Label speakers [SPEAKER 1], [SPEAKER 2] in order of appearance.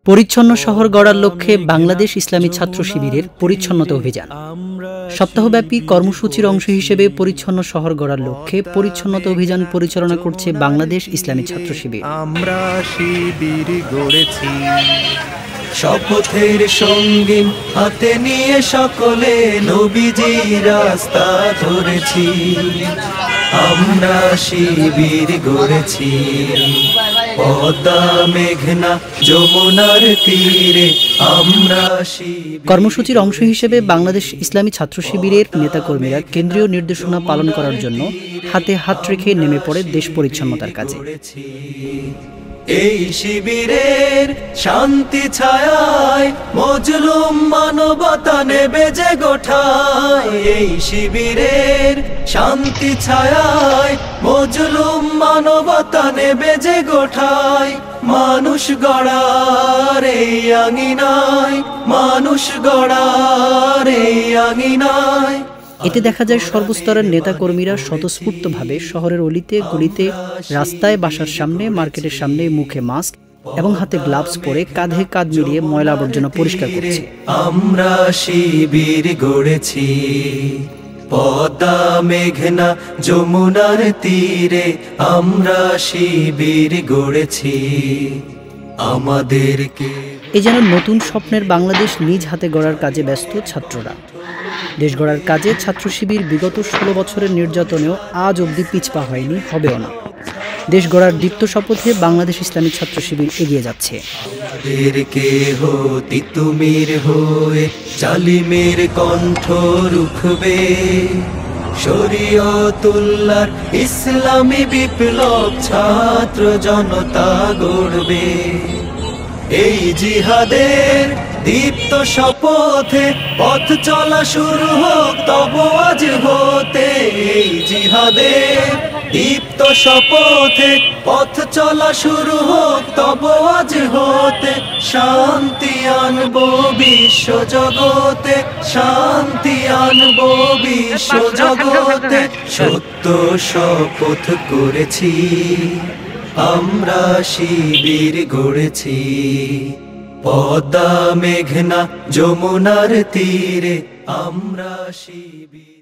[SPEAKER 1] পরিচ্ছন্ন শহর গড়ার লক্ষ্যে বাংলাদেশ ইসলামী ছাত্র শিবিরের পরিচ্ছন্নতা অভিযান। সপ্তাহব্যাপী কর্মসূচির অংশ হিসেবে পরিচ্ছন্ন শহর গড়ার লক্ষ্যে পরিচ্ছন্নতা অভিযান পরিচালনা করছে বাংলাদেশ ইসলামী ছাত্র শিবির।
[SPEAKER 2] আমরা শিবির গড়েছি, শপথের সঙ্গে হাতে নিয়ে সকলে নবীজির রাস্তা ধরেছি। আমরা শিবির গড়েছি, পদ্মা মেঘনা যমুনার তীরে আমরা শিবির।
[SPEAKER 1] কর্মসূচির অংশ হিসেবে বাংলাদেশ ইসলামী ছাত্র শিবিরের নেতাকর্মীরা কেন্দ্রীয় নির্দেশনা পালন করার জন্য হাতে হাত রেখে নেমে পড়ে দেশ পরিচ্ছন্নতার কাজে।
[SPEAKER 2] এই শিবিরের শান্তি ছায়ায় মজলুম মানবতা নেবে যে গোঠায়। এই শিবিরের শান্তি ছায়ায় মজলুম মানবতা নেবে যে গোঠায়। মানুষ গড়ার এই আঙিনায়, মানুষ গড়ার এই আঙিনায়।
[SPEAKER 1] এতে দেখা যায় সর্বস্তরের নেতাকর্মীরা স্বতঃস্ফূর্তভাবে শহরের অলিতে গলিতে, রাস্তায়, বাসার সামনে, মার্কেটের সামনে মুখে মাস্ক এবং হাতে গ্লাভস পরে কাঁধে কাঁধ মিলিয়ে ময়লা আবর্জনা পরিষ্কার করছে।
[SPEAKER 2] আমরা শিবির গড়েছি, পদ্মা মেঘনা যমুনার তীরে আমরা শিবির গড়েছি। আমাদেরকে
[SPEAKER 1] এ যেন নতুন স্বপ্নের বাংলাদেশ নিজ হাতে গড়ার কাজে ব্যস্ত ছাত্ররা। দেশ গড়ার কাজে ছাত্র শিবির বিগত 16 বছরের নির্যাতনেও আজ অবধি পিছপা হয়নি, হবেও না। দেশ গড়ার দীপ্ত শপথে বাংলাদেশ ইসলামী ছাত্র শিবির এগিয়ে যাচ্ছে।
[SPEAKER 2] তিতুমির হয়ে জালিমের কণ্ঠ রুখবে, শরীয়তুল্লাহর ইসলামী বিপ্লব ছাত্র জনতা গড়বে। এই জিহাদের দীপ্ত শপথে পথ চলা শুরু হোক তব আজ হতে। এই জিহাদের দীপ্ত শপথে পথ চলা শুরু হোক তব আজ হতে। শান্তি আনবো বিশ্ব জগতে, শান্তি আনবো বিশ্ব জগতে। সত্য শপথ করেছি, আমরা শিবির গড়েছি, পদ্মা মেঘনা যমুনার তীরে আমরা শিবির।